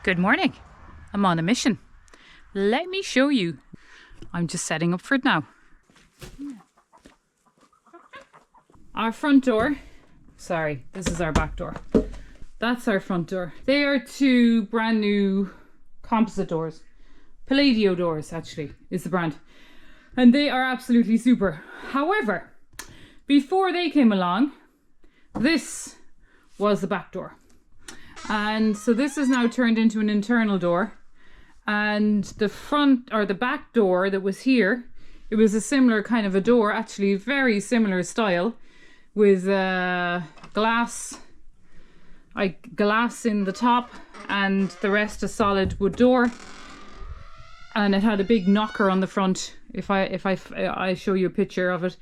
Good morning. I'm on a mission. Let me show you. I'm just setting up for it now. Our front door. Sorry, this is our back door. That's our front door. They are two brand new composite doors. Palladio doors, actually, is the brand. And they are absolutely super. However, before they came along, this was the back door. And so this is now turned into an internal door. And the front or the back door that was here, it was a similar kind of a door, actually very similar style, with glass in the top and the rest a solid wood door. And it had a big knocker on the front, if I show you a picture of it,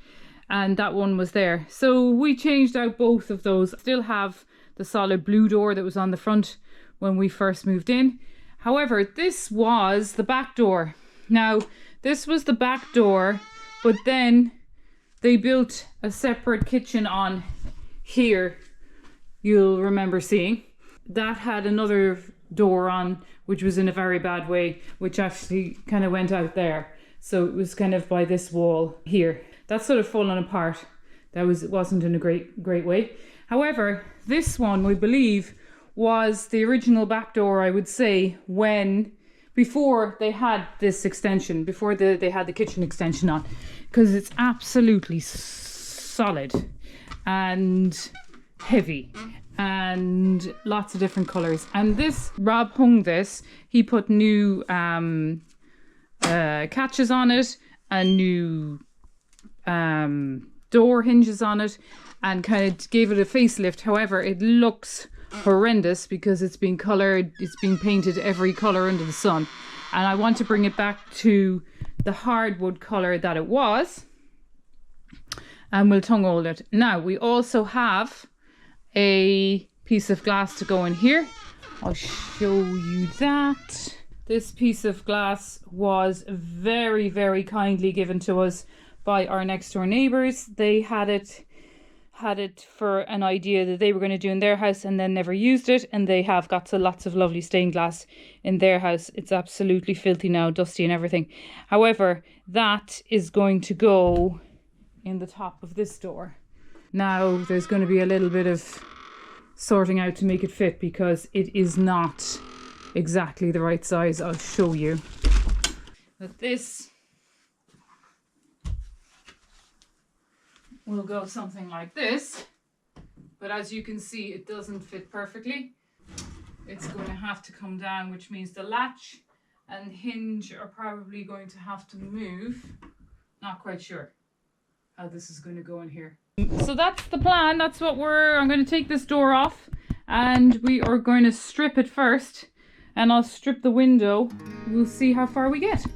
and that one was there. So we changed out both of those. Still have the solid blue door that was on the front when we first moved in. However, this was the back door. Now, this was the back door, but then they built a separate kitchen on here, you'll remember seeing. That had another door on, which was in a very bad way, which actually kind of went out there. So it was kind of by this wall here. That's sort of fallen apart. It wasn't in a great way. However, this one, we believe, was the original back door, I would say, before they had this extension, before they had the kitchen extension on, because it's absolutely solid and heavy and lots of different colors. And this, Rob hung this, he put new catches on it and new door hinges on it, and kind of gave it a facelift. However, it looks horrendous because it's been coloured, it's been painted every colour under the sun, and I want to bring it back to the hardwood colour that it was, and we'll tongue mold it. Now we also have a piece of glass to go in here. I'll show you that. This piece of glass was very, very kindly given to us by our next door neighbours. They had it for an idea that they were going to do in their house and then never used it, and they have got lots of lovely stained glass in their house. It's absolutely filthy now, dusty and everything. However, that is going to go in the top of this door. Now there's going to be a little bit of sorting out to make it fit because it is not exactly the right size. I'll show you. But this will go something like this, but as you can see, it doesn't fit perfectly. It's going to have to come down, which means the latch and hinge are probably going to have to move. Not quite sure how this is going to go in here. So that's the plan. That's what I'm going to take this door off, and we are going to strip it first, and I'll strip the window. We'll see how far we get.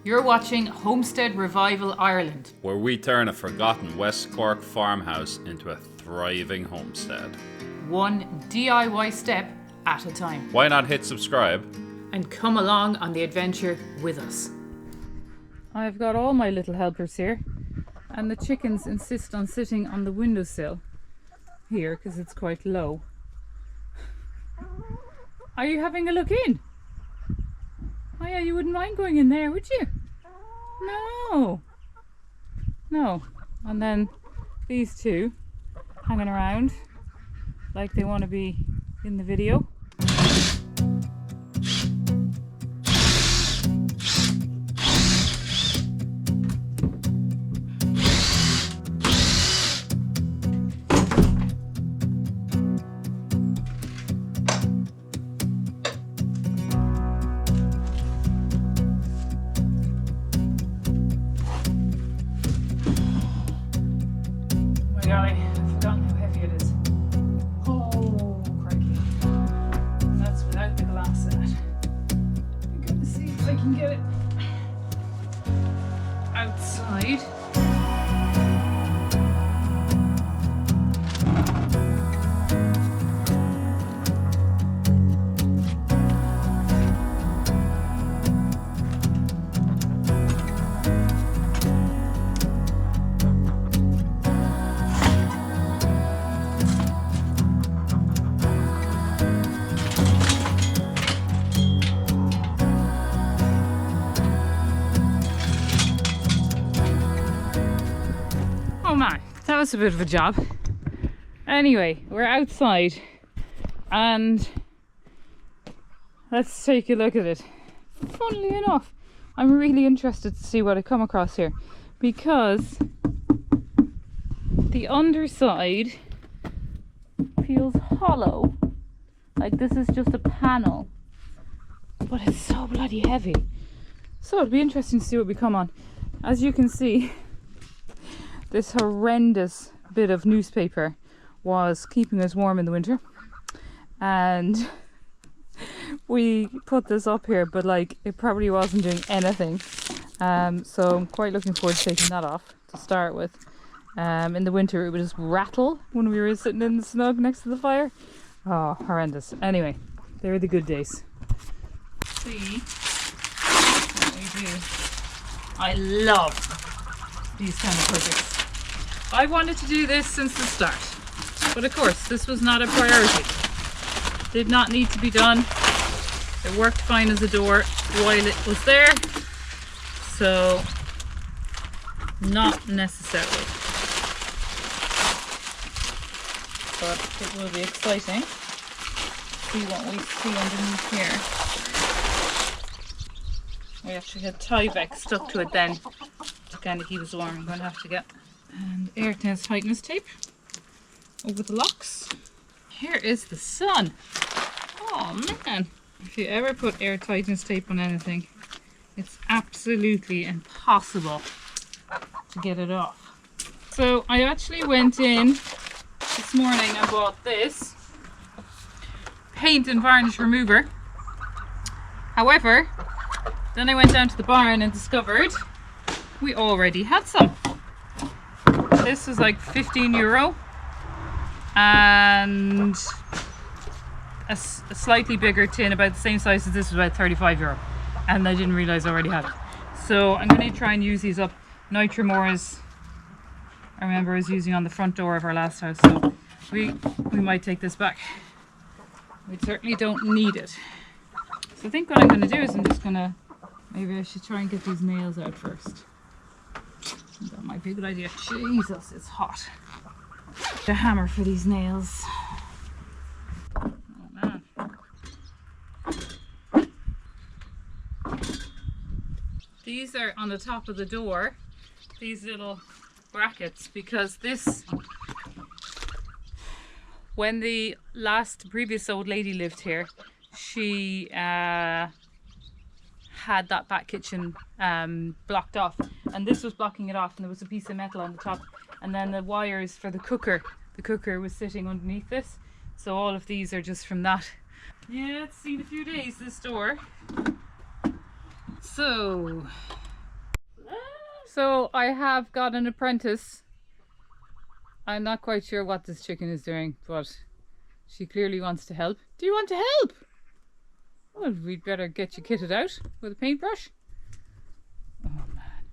You're watching Homestead Revival Ireland, where we turn a forgotten West Cork farmhouse into a thriving homestead. One DIY step at a time. Why not hit subscribe? And come along on the adventure with us. I've got all my little helpers here, and the chickens insist on sitting on the windowsill here because it's quite low. Are you having a look in? Oh yeah, you wouldn't mind going in there, would you? No. And then these two hanging around like they want to be in the video. I've forgotten how heavy it is. Oh, crikey. That's without the glass in it. I'm going to see if I can get it outside. that was a bit of a job. Anyway, we're outside and let's take a look at it. Funnily enough, I'm really interested to see what I come across here, because the underside feels hollow, like this is just a panel, but it's so bloody heavy. So it'll be interesting to see what we come on. As you can see, this horrendous bit of newspaper was keeping us warm in the winter, and we put this up here, but like it probably wasn't doing anything. So I'm quite looking forward to taking that off to start with. In the winter it would just rattle when we were sitting in the snug next to the fire. Oh, horrendous. Anyway, they were the good days. See what we do. I love these kind of projects. I wanted to do this since the start, but of course this was not a priority. Did not need to be done. It worked fine as a door while it was there, so not necessarily. But it will be exciting to see what we see underneath here. We actually had Tyvek stuck to it then to kind of keep us warm. I'm going to have to get air tightness tape over the locks. Here is the sun. Oh man. If you ever put air tightness tape on anything, it's absolutely impossible to get it off. So I actually went in this morning and bought this paint and varnish remover. However, then I went down to the barn and discovered we already had some. This was like €15 and a slightly bigger tin about the same size as this was about €35, and I didn't realise I already had it. So I'm going to try and use these up. Nitramores, I remember I was using on the front door of our last house, so we might take this back. We certainly don't need it. So I think what I'm going to do is I'm just going to, maybe I should try and get these nails out first. That might be a good idea. Jesus, it's hot. The hammer for these nails. These are on the top of the door, these little brackets, because this, when the previous old lady lived here, she had that back kitchen blocked off, and this was blocking it off, and there was a piece of metal on the top, and then the wires for the cooker was sitting underneath this, so all of these are just from that. Yeah, it's seen a few days, this door. So I have got an apprentice. I'm not quite sure what this chicken is doing, but she clearly wants to help. Do you want to help? Well, we'd better get you kitted out with a paintbrush. Oh man.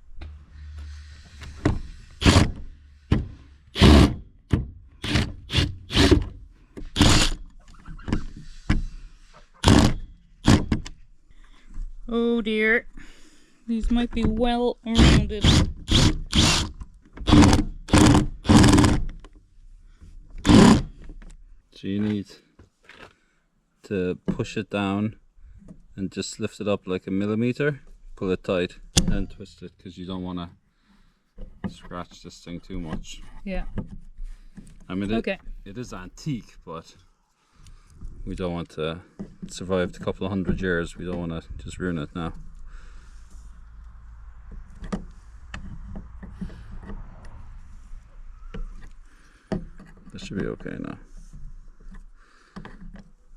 Oh dear. These might be well rounded. So you need to push it down and just lift it up like a millimeter, pull it tight and twist it, because you don't want to scratch this thing too much. Yeah. I mean, okay. It is antique, but we don't want to survive a couple of 100 years. We don't want to just ruin it now. This should be okay now.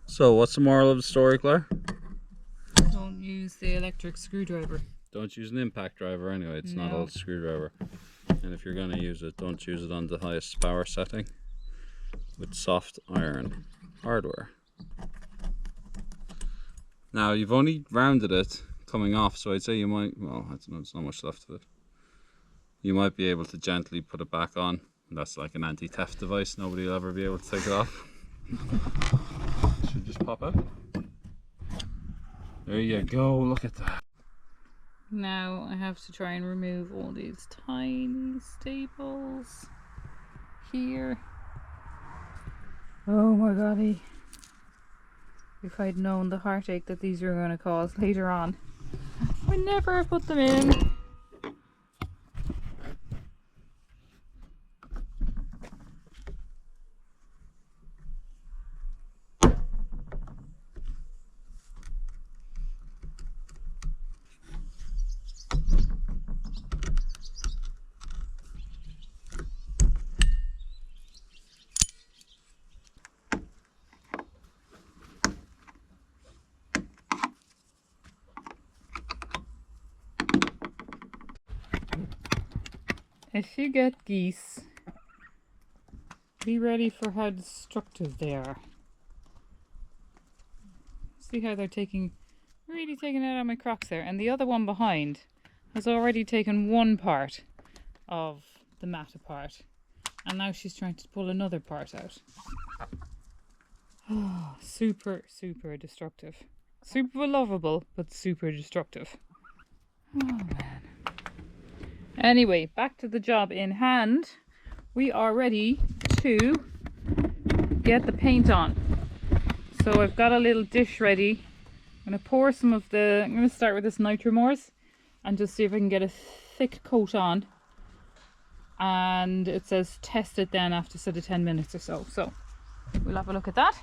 So, what's the moral of the story, Claire? Don't use the electric screwdriver. Don't use an impact driver anyway, it's not a screwdriver. And if you're going to use it, don't use it on the highest power setting with soft iron hardware. Now, you've only rounded it coming off, so I'd say you might, well, I don't know, there's not much left of it. You might be able to gently put it back on. That's like an anti-theft device, nobody will ever be able to take it off. Should just pop out. There you go, look at that. Now I have to try and remove all these tiny staples. here. Oh my golly. If I'd known the heartache that these were going to cause later on, I would never have put them in. If you get geese, be ready for how destructive they are. See how they're really taking it out of my crocks there. And the other one behind has already taken one part of the mat apart. And now she's trying to pull another part out. Oh, super, super destructive. Super lovable, but super destructive. Oh man. Anyway, back to the job in hand. We are ready to get the paint on. So I've got a little dish ready. I'm going to pour some of I'm going to start with this Nitromors and just see if I can get a thick coat on. And it says test it then after sort of 10 minutes or so. So we'll have a look at that.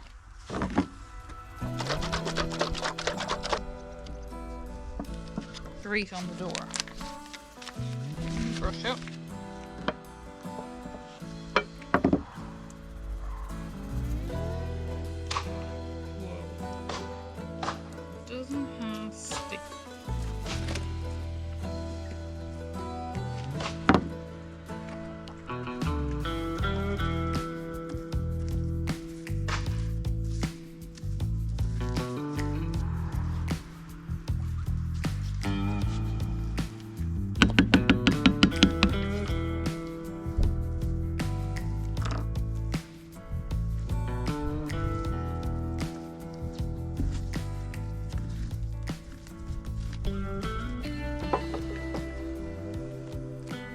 Straight on the door. Brush out. Whoa. Doesn't have stick.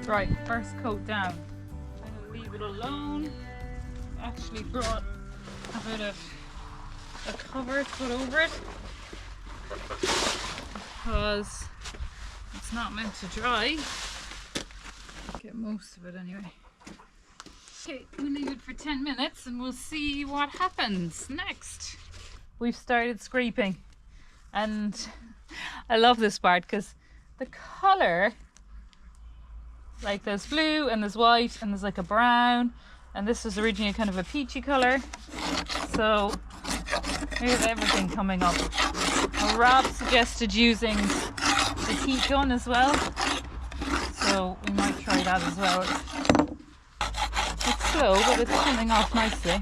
Right, first coat down. I'm going to leave it alone. Actually brought a bit of a cover to put over it because it's not meant to dry. Get most of it anyway. Okay, we'll leave it for 10 minutes and we'll see what happens next. We've started scraping and I love this part because the colour, like there's blue and there's white and there's like a brown, and this was originally kind of a peachy colour. So here's everything coming up. Now, Rob suggested using the heat gun as well, so we might try that as well. It's slow, but it's coming off nicely.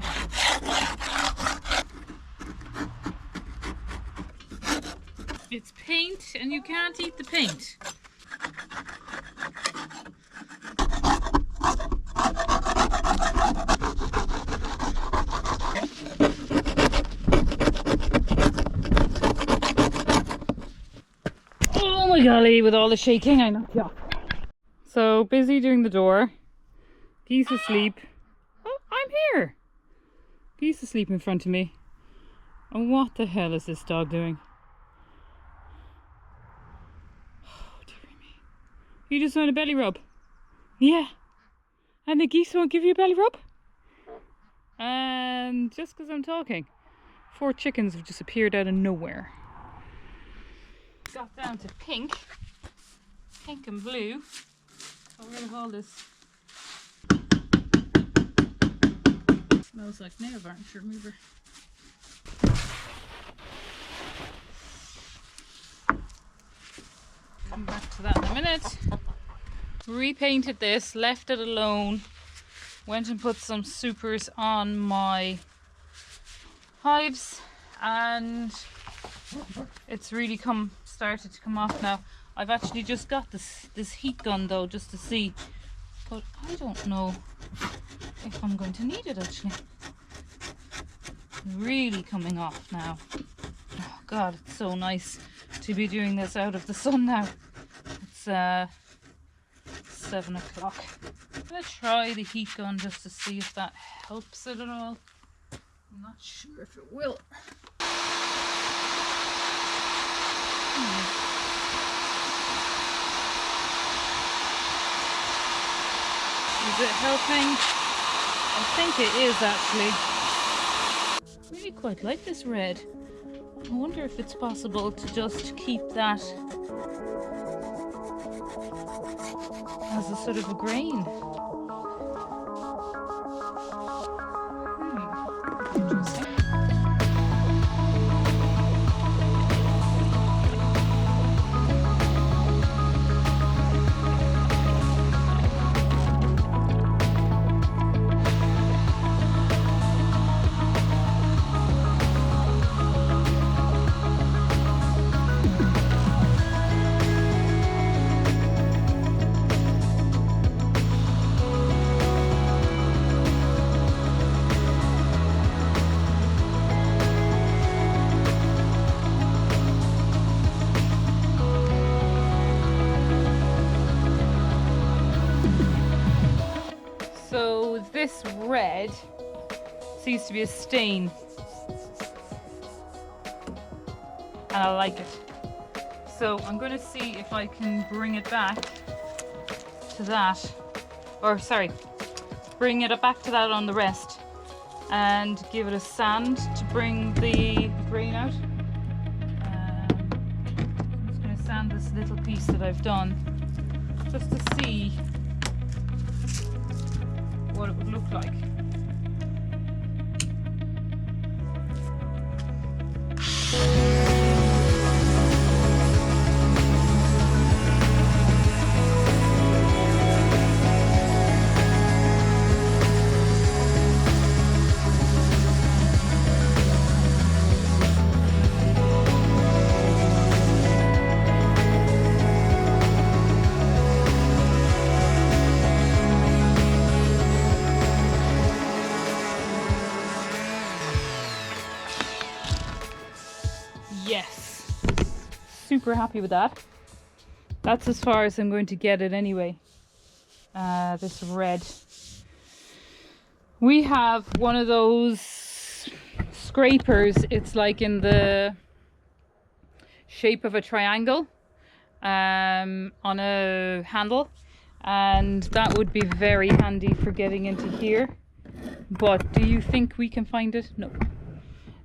It's paint and you can't eat the paint. Oh my golly, with all the shaking I knocked you off. So busy doing the door. Geese asleep. Oh, I'm here. Geese asleep in front of me. And what the hell is this dog doing? Oh dear me. You just want a belly rub? Yeah. And the geese won't give you a belly rub? And just because I'm talking, 4 chickens have just appeared out of nowhere. Got down to pink and blue. So we're gonna hold this. Smells like nail varnish remover. Come back to that in a minute. Repainted this, left it alone. Went and put some supers on my hives, and it's really started to come off now. I've actually just got this heat gun though, just to see, but I don't know if I'm going to need it actually. Really coming off now. Oh god, it's so nice to be doing this out of the sun now. It's 7 o'clock. I'm going to try the heat gun just to see if that helps it at all. I'm not sure if it will. Is it helping? I think it is actually. I really quite like this red. I wonder if it's possible to just keep that as a sort of a grain. Interesting. So this red seems to be a stain, and I like it. So I'm going to see if I can bring it back to that, or sorry, bring it back to that on the rest, and give it a sand to bring the grain out. I'm just going to sand this little piece that I've done, just to see what it would look like. Yes, super happy with that. That's as far as I'm going to get it anyway. This red. We have one of those scrapers. It's like in the shape of a triangle on a handle, and that would be very handy for getting into here. But do you think we can find it? No.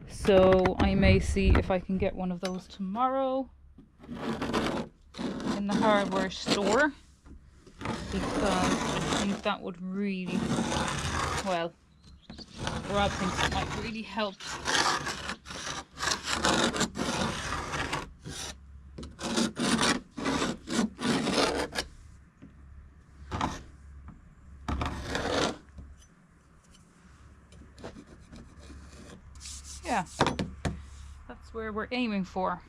So I may see if I can get one of those tomorrow in the hardware store, because I think that would really, well, Rob thinks it might really help. Yeah, that's where we're aiming for.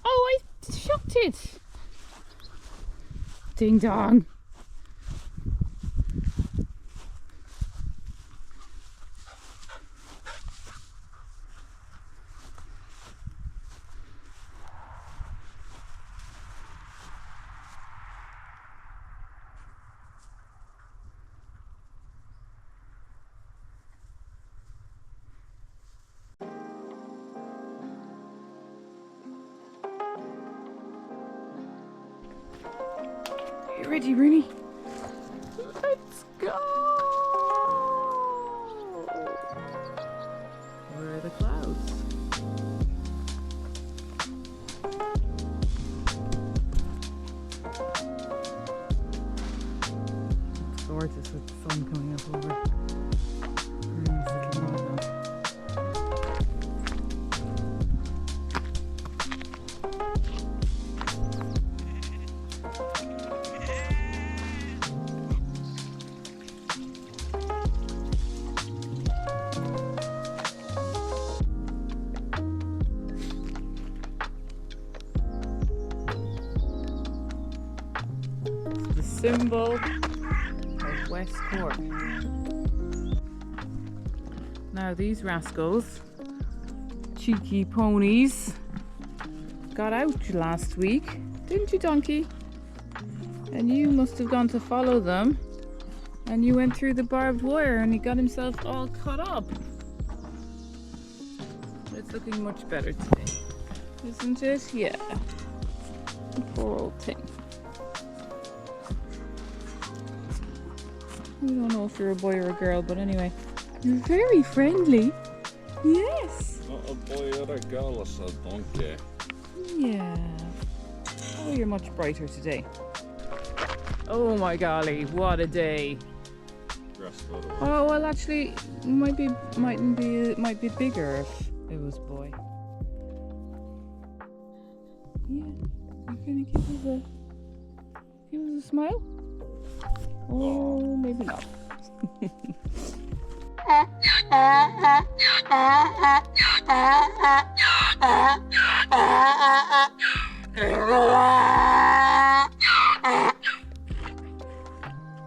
Oh, I shot it! Ding dong. Are you ready, Rooney? Let's go! Where are the clouds? It's gorgeous with the sun coming up over. Nice little mountain. symbol of West Cork. Now these rascals, cheeky ponies, got out last week, didn't you, donkey? And you must have gone to follow them, and you went through the barbed wire and he got himself all cut up. It's looking much better today, isn't it? Yeah. Poor old thing. We don't know if you're a boy or a girl, but anyway, you're very friendly. Yes. Not a boy or a girl, it's a donkey. Yeah. Oh, you're much brighter today. Oh my golly, what a day. Oh well, actually, might be bigger if it was boy. Yeah, you're gonna give us a smile? Oh, maybe not.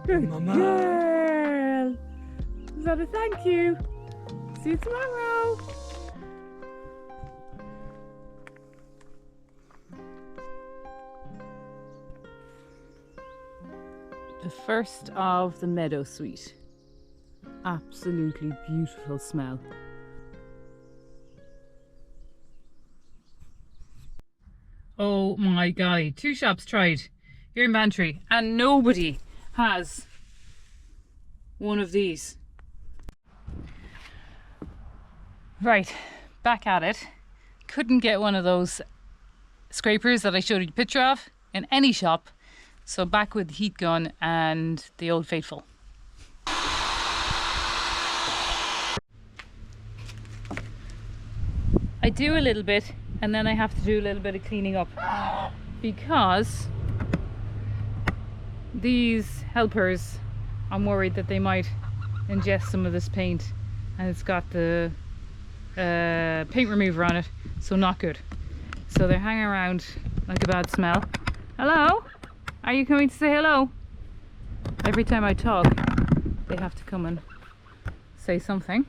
Good girl. Is that a thank you? See you tomorrow. The first of the meadow sweet. Absolutely beautiful smell. Oh my golly, 2 shops tried here in Bantry and nobody has one of these. Right, back at it. Couldn't get one of those scrapers that I showed you a picture of in any shop, so back with the heat gun and the old faithful. I do a little bit and then I have to do a little bit of cleaning up because these helpers, I'm worried that they might ingest some of this paint, and it's got the paint remover on it, so not good. So they're hanging around like a bad smell. Hello? Are you coming to say hello? Every time I talk, they have to come and say something.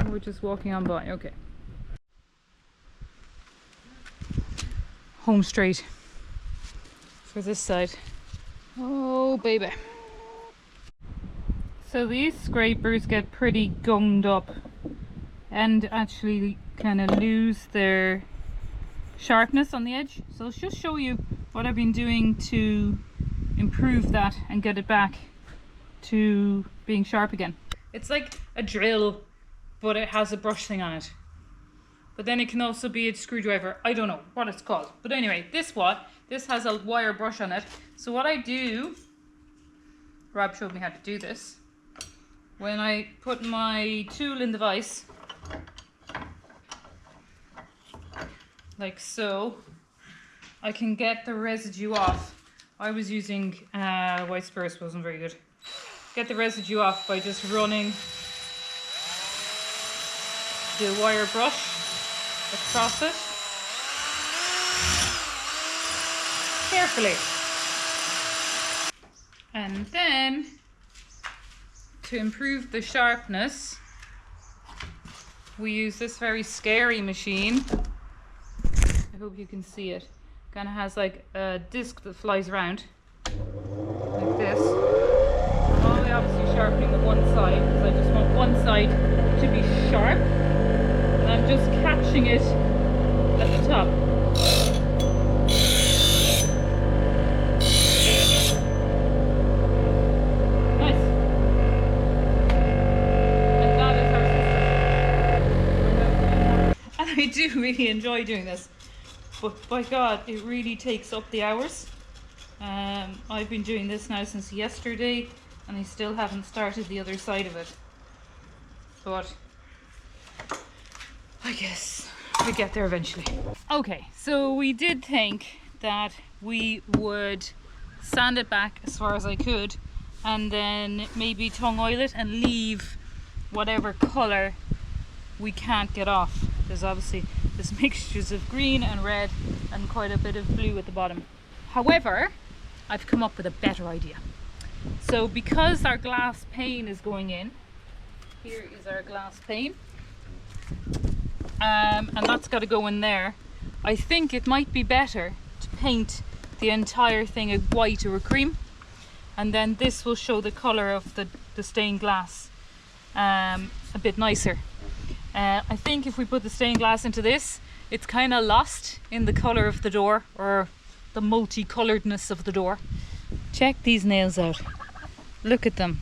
We're just walking on by, okay. Home straight for this side. Oh baby. So these scrapers get pretty gummed up and actually kind of lose their sharpness on the edge. So let's just show you what I've been doing to improve that and get it back to being sharp again. It's like a drill, but it has a brush thing on it. But then it can also be a screwdriver. I don't know what it's called. But anyway, this has a wire brush on it. So what I do, Rob showed me how to do this. When I put my tool in the vise, like so, I can get the residue off. I was using white spirits, wasn't very good. Get the residue off by just running the wire brush across it carefully. And then to improve the sharpness, we use this very scary machine. I hope you can see it. Kind of has like a disc that flies around like this. I'm only obviously sharpening the one side because I just want one side to be sharp. And I'm just catching it at the top. Nice. And that is our system. And I do really enjoy doing this. But by God, it really takes up the hours. I've been doing this now since yesterday and I still haven't started the other side of it. But I guess we get there eventually. Okay, so we did think that we would sand it back as far as I could and then maybe tongue oil it and leave whatever colour we can't get off. There's obviously this mixtures of green and red and quite a bit of blue at the bottom. However, I've come up with a better idea. So because our glass pane is going in, here is our glass pane, and that's got to go in there. I think it might be better to paint the entire thing a white or a cream, and then this will show the colour of the stained glass a bit nicer. I think if we put the stained glass into this, it's kind of lost in the colour of the door, or the multicolouredness of the door. Check these nails out. Look at them.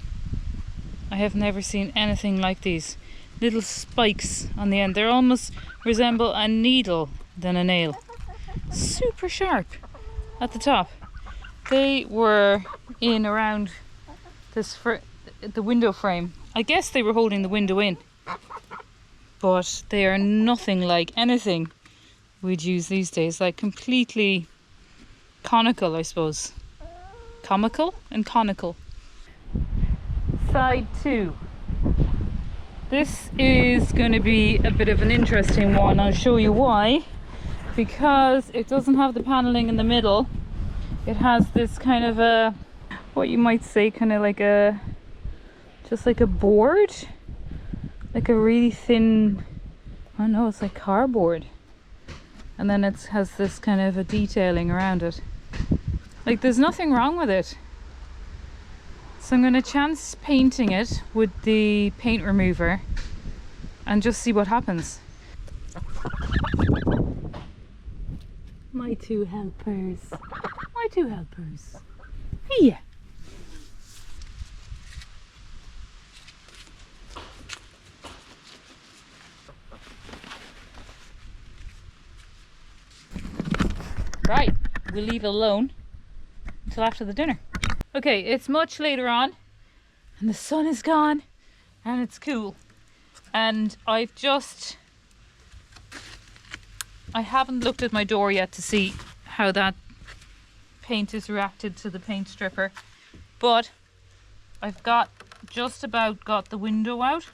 I have never seen anything like these. Little spikes on the end. They almost resemble a needle than a nail. Super sharp at the top. They were in around this the window frame. I guess they were holding the window in, but they are nothing like anything we'd use these days. Like completely conical, I suppose. Comical and conical. Side 2. This is going to be a bit of an interesting one. I'll show you why. Because it doesn't have the paneling in the middle. It has this kind of a, what you might say, kind of like a, just like a board, like a really thin, I don't know, it's like cardboard, and then it has this kind of a detailing around it. Like there's nothing wrong with it. So I'm going to chance painting it with the paint remover and just see what happens. My two helpers. My two helpers. Here. Right, we'll leave it alone until after the dinner. Okay, it's much later on and the sun is gone and it's cool. And I haven't looked at my door yet to see how that paint is reacted to the paint stripper, but I've just about got the window out.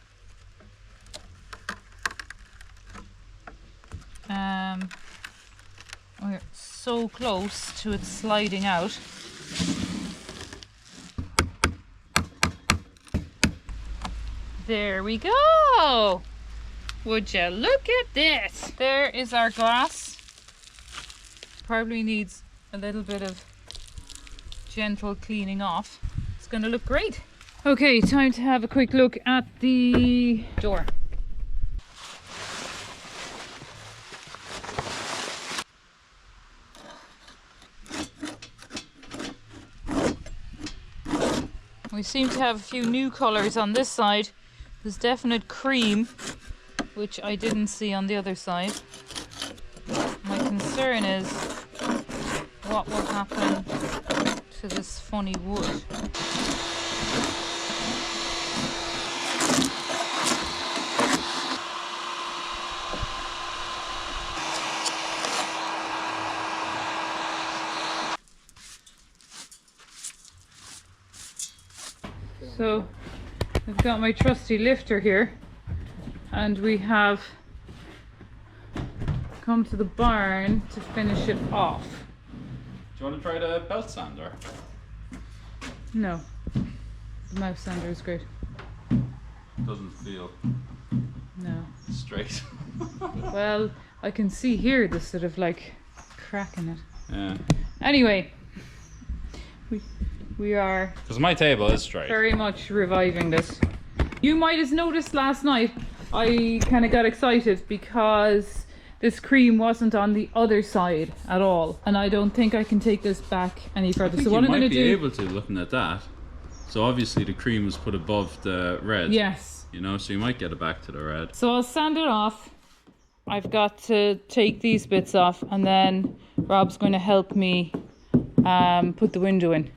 We're so close to it sliding out. There we go. Would you look at this? There is our glass. Probably needs a little bit of gentle cleaning off. It's going to look great. Okay, time to have a quick look at the door. We seem to have a few new colours on this side. There's definite cream, which I didn't see on the other side. My concern is what will happen to this funny wood. So I've got my trusty lifter here, and we have come to the barn to finish it off. Do you want to try the belt sander? No, the mouse sander is great. Doesn't feel No. straight. Well, I can see here the sort of like crack in it. Yeah. Anyway, we are Because my table is straight. very much reviving this. You might have noticed last night I kind of got excited because this cream wasn't on the other side at all, and I don't think I can take this back any I further. think So what you I'm going might to be do, able to, looking at that. So obviously the cream was put above the red. yes. You know, so you might get it back to the red. So I'll sand it off. I've got to take these bits off, and then Rob's going to help me put the window in.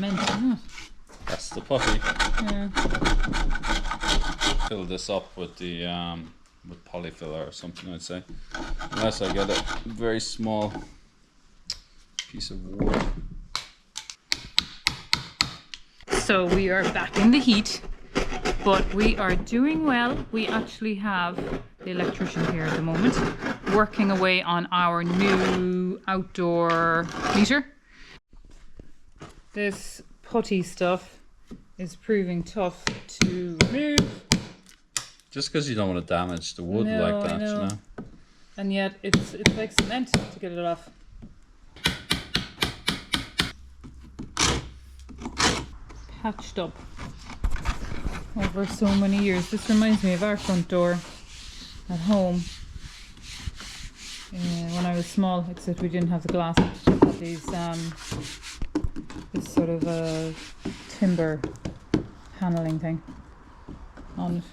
cement, isn't it? That's the putty. Yeah. Fill this up with the with polyfiller or something, I'd say. Unless I get a very small piece of wood. So we are back in the heat, but we are doing well. We actually have the electrician here at the moment, working away on our new outdoor meter. This putty stuff is proving tough to remove. Just because you don't want to damage the wood No, like that, I know. you know. And yet it's like cement to get it off. Patched up over so many years. This reminds me of our front door at home. When I was small, except we didn't have the glass. We had these this sort of a timber paneling thing on it.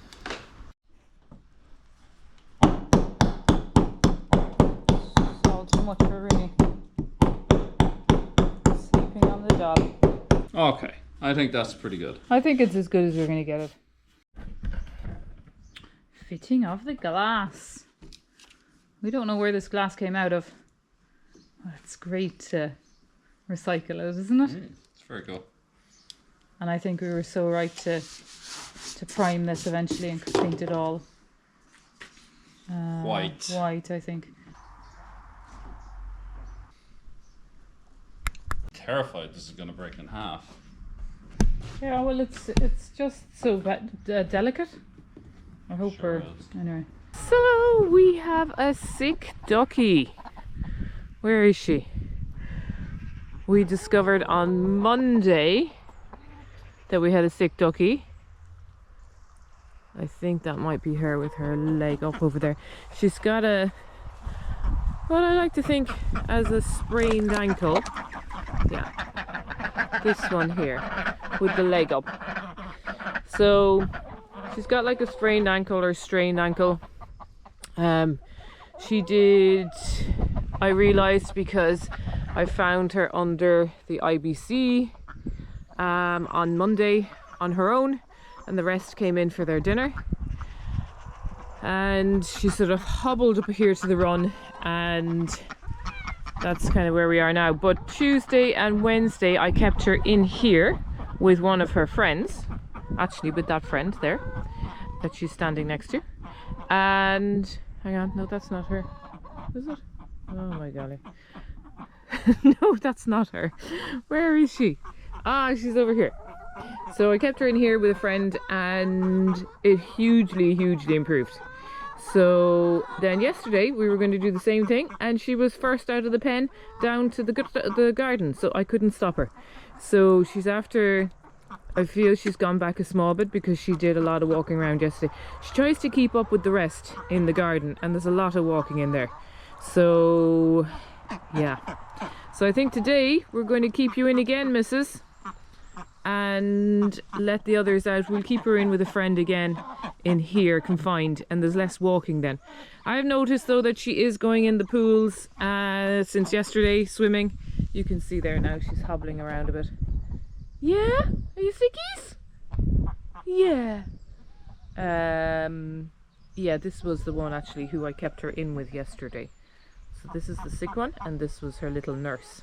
It's all too much for Rooney. Sleeping on the job. Okay, I think that's pretty good. I think it's as good as we're going to get it. Fitting of the glass. We don't know where this glass came out of. Oh, it's great to recycle it, isn't it? It's very cool. And I think we were so right to prime this eventually and paint it all White. White, I think. Terrified this is going to break in half. Yeah, well, it's just so delicate. I hope Sure we're anyway. So we have a sick ducky. Where is she? We discovered on Monday that we had a sick ducky. I think that might be her with her leg up over there. She's got a, what I like to think as a sprained ankle. Yeah, this one here with the leg up. So she's got like a sprained ankle or strained ankle. She did, I realized, because I found her under the IBC on Monday on her own, and the rest came in for their dinner, and she sort of hobbled up here to the run, and that's kind of where we are now. But Tuesday and Wednesday I kept her in here with one of her friends, actually with that friend there that she's standing next to. And hang on, no, that's not her, is it? Oh my golly. No, that's not her. Where is she? Ah, she's over here. So I kept her in here with a friend, and it hugely improved. So then yesterday we were going to do the same thing, and she was first out of the pen down to the garden, so I couldn't stop her. So she's after, I feel she's gone back a small bit because she did a lot of walking around yesterday. She tries to keep up with the rest in the garden, and there's a lot of walking in there. So yeah. So I think today we're going to keep you in again, missus, and let the others out. We'll keep her in with a friend again in here, confined, and there's less walking then. I've noticed though that she is going in the pools since yesterday, swimming. You can see there now she's hobbling around a bit. Yeah? Are you sickies? Yeah. Yeah, this was the one actually who I kept her in with yesterday. So this is the sick one, and this was her little nurse.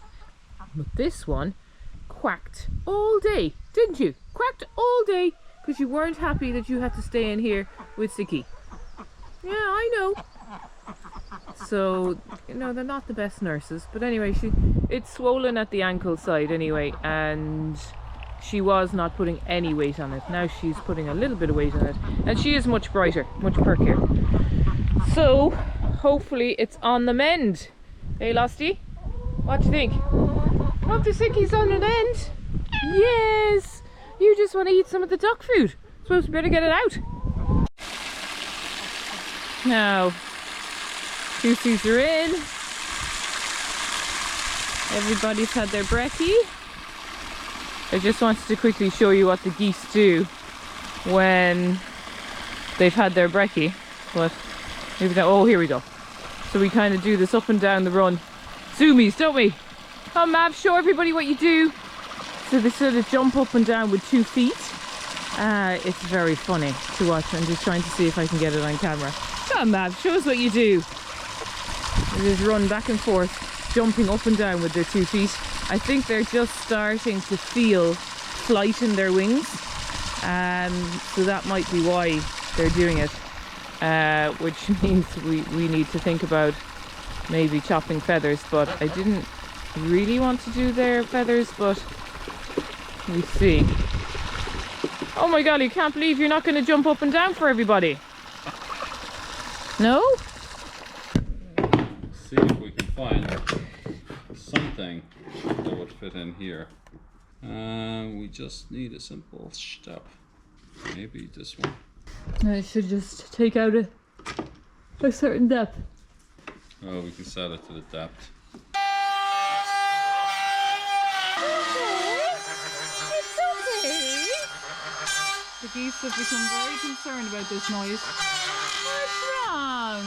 But this one quacked all day, didn't you? Quacked all day because you weren't happy that you had to stay in here with Sicky. Yeah, I know. So, you know, they're not the best nurses. But anyway, it's swollen at the ankle side anyway, and she was not putting any weight on it. Now she's putting a little bit of weight on it, and she is much brighter, much perkier. So hopefully it's on the mend. Hey Losty, what do you think? Hope the Sicky's on the mend. Yes, you just want to eat some of the duck food. Suppose we better get it out. Now, Goosey's are in. Everybody's had their brekkie. I just wanted to quickly show you what the geese do when they've had their brekkie. But maybe that, oh, here we go. So we kind of do this up and down the run. Zoomies, don't we? Come, Mav, show everybody what you do. So they sort of jump up and down with 2 feet. It's very funny to watch. I'm just trying to see if I can get it on camera. Come on, Mav, show us what you do. They just run back and forth, jumping up and down with their 2 feet. I think they're just starting to feel flight in their wings. So that might be why they're doing it. Which means we need to think about maybe chopping feathers, but I didn't really want to do their feathers, but we see. Oh my god, I can't believe you're not going to jump up and down for everybody. No? See if we can find something that would fit in here. We just need a simple step. Maybe this one. I should just take out a certain depth. Oh, we can set it to the depth. It's okay. The geese have become very concerned about this noise. What's wrong?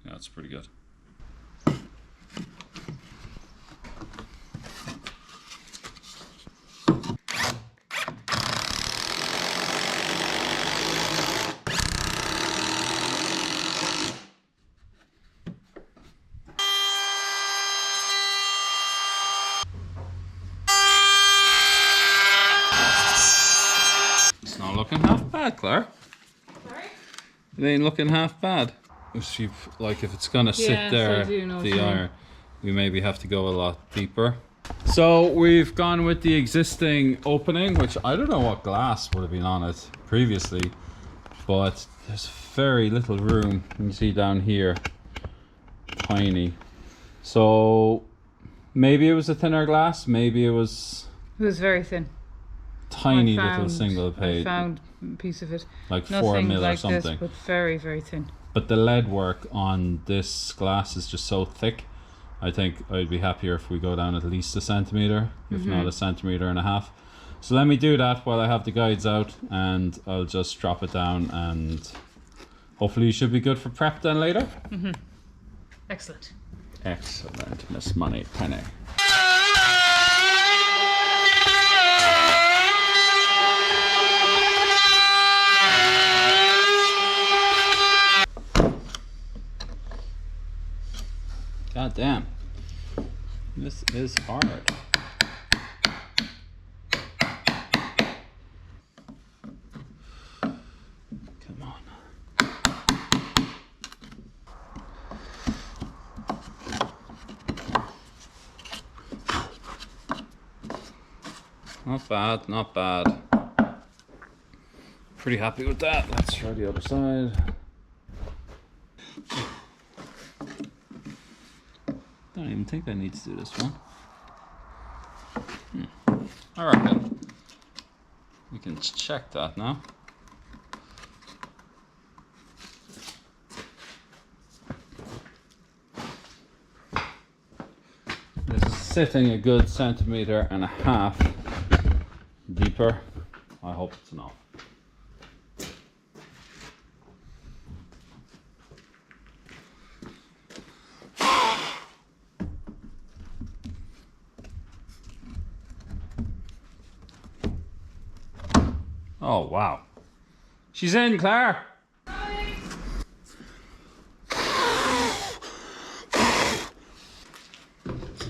Yeah, that's pretty good. Looking half bad, Claire. Sorry? It ain't looking half bad. If it's gonna sit there, the iron, we maybe have to go a lot deeper. So we've gone with the existing opening, which I don't know what glass would have been on it previously, but there's very little room. You can see down here, tiny. So maybe it was a thinner glass, maybe it was. It was very thin. Tiny little single page. I found a piece of it. Like 4 mil like or something. this, but very, very thin. But the lead work on this glass is just so thick. I think I'd be happier if we go down at least a centimetre, if not a centimetre and a half. So let me do that while I have the guides out, and I'll just drop it down, and hopefully you should be good for prep then later. Excellent. Excellent, Miss Money Penny. God damn. This is hard. Come on. Not bad, not bad. Pretty happy with that. Let's try the other side. I don't even think I need to do this one. I reckon we can check that now. This is sitting a good 1.5 centimeters deeper. I hope it's enough. Oh wow. She's in, Claire. Hi.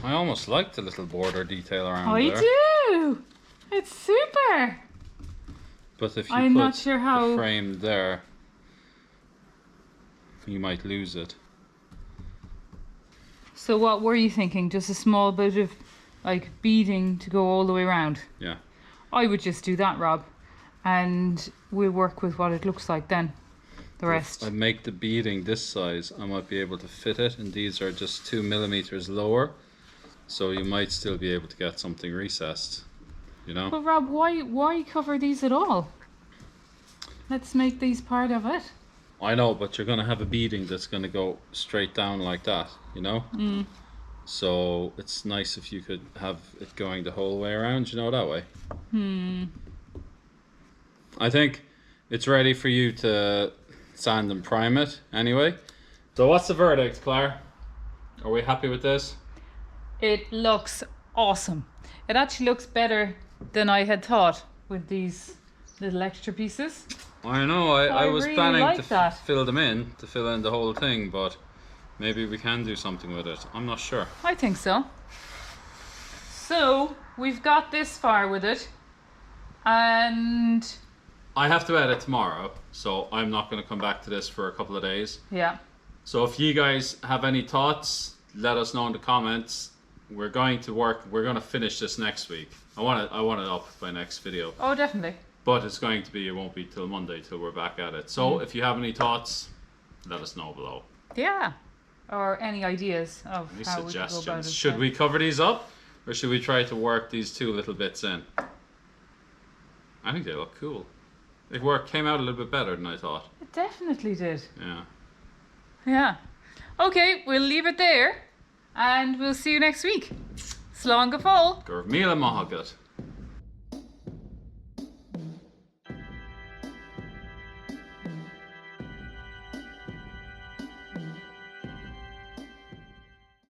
I almost like the little border detail around there. I do. It's super. But if you I'm put not sure how... the frame there, you might lose it. So what were you thinking? Just a small bit of like beading to go all the way around? Yeah. I would just do that, Rob. And we'll work with what it looks like then. The rest. If I make the beading this size, I might be able to fit it, and these are just 2 millimeters lower, so you might still be able to get something recessed, you know? But Rob, why cover these at all? Let's make these part of it. I know, but you're going to have a beading that's going to go straight down like that, you know? So it's nice if you could have it going the whole way around, you know, that way. I think it's ready for you to sand and prime it anyway. So what's the verdict, Claire? Are we happy with this? It looks awesome. It actually looks better than I had thought with these little extra pieces. I know, I was really planning like to that. fill in the whole thing, but maybe we can do something with it. I'm not sure. I think so. So we've got this far with it, and I have to edit tomorrow, so I'm not going to come back to this for a couple of days. yeah, So if you guys have any thoughts, let us know in the comments. We're going to finish this next week. I want it up by next video. oh definitely. But it won't be till Monday till we're back at it. So if you have any thoughts, let us know below. Yeah, or any ideas of Any how we could go about suggestions? it. Should we cover these up, or should we try to work these two little bits in? I think they look cool. They came out a little bit better than I thought. It definitely did. Yeah. Yeah. Okay, we'll leave it there, and we'll see you next week. Slán go fóill. Gur míle maith agat.